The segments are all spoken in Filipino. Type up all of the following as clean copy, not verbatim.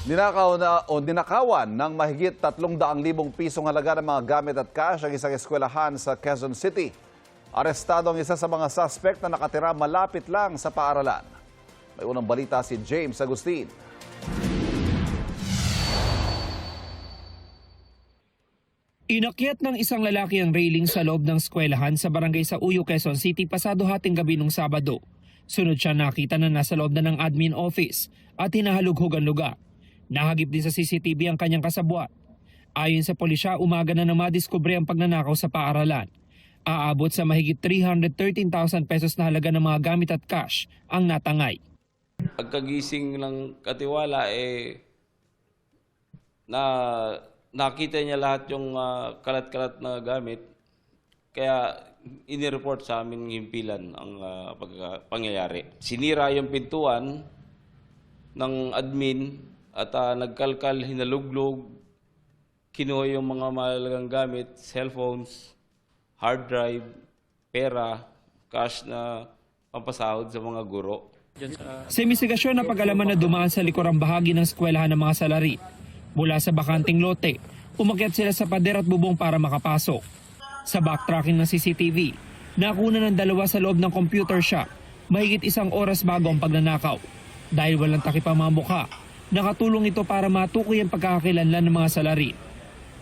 Ninakawan ng mahigit 300,000 pisong halaga ng mga gamit at cash ang isang eskwelahan sa Quezon City. Arestado ang isa sa mga suspect na nakatira malapit lang sa paaralan. May unang balita si James Agustin. Inakyat ng isang lalaki ang railing sa loob ng eskwelahan sa barangay sa Uyo, Quezon City pasado hating gabi nung Sabado. Sunod siya nakita na nasa loob na ng admin office at hinahalughugan ang lugar. Nahagip din sa CCTV ang kanyang kasabwat. Ayon sa pulisya, umaga na madiskubre ang pagnanakaw sa paaralan. Aabot sa mahigit 313,000 pesos na halaga ng mga gamit at cash ang natangay. Pagkagising ng katiwala, nakita niya lahat yung kalat-kalat na gamit. Kaya inireport sa amin himpilan ang pangyayari. Sinira yung pintuan ng admin at nagkalkal, hinaluglog, kinuha yung mga mahalagang gamit, cellphones, hard drive, pera, cash na pampasahod sa mga guro. Sa investigasyon na pag-alaman na dumaan sa likurang bahagi ng eskwelahan ng mga salari. Mula sa bakanting lote, umakyat sila sa pader at bubong para makapasok. Sa backtracking ng CCTV, nakuna ng dalawa sa loob ng computer shop, mahigit 1 oras bago ang pagnanakaw. Dahil walang takip ang mga mukha, nakatulong ito para matukoy ang pagkakakilanlan ng mga salari.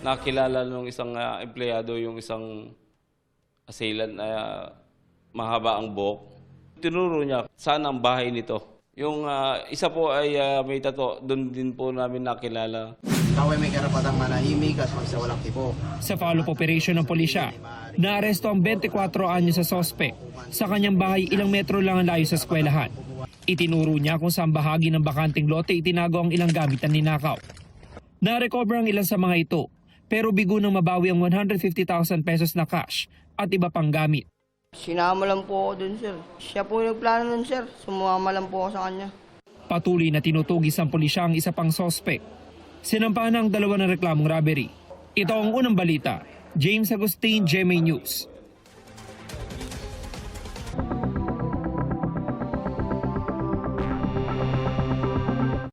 Nakilala ng isang empleyado yung isang assailant na mahaba ang buhok. Tinuro niya saan ang bahay nito. Yung isa po ay may tato, doon din po namin nakilala. Ikaw ay may karapatang manahimik at sa walang tipo. Sa follow-up operation ng pulisya, naaresto ang 24 anyo sa sospek. Sa kanyang bahay, ilang metro lang ang layo sa eskwelahan. Itinuro niya kung saan bahagi ng bakanting lote itinago ang ilang gamit na ninakaw. Na-recover ang ilan sa mga ito, pero bigo nang mabawi ang 150,000 pesos na cash at iba pang gamit. Sinama lang po ako dun, sir. Siya po nagplano nun, sir. Sumama lang po ako sa kanya. Patuloy na tinutugis ang pulisya ang isa pang sospek. Sinampahan ang dalawa ng reklamong robbery. Ito ang unang balita. James Agustin, GMA News.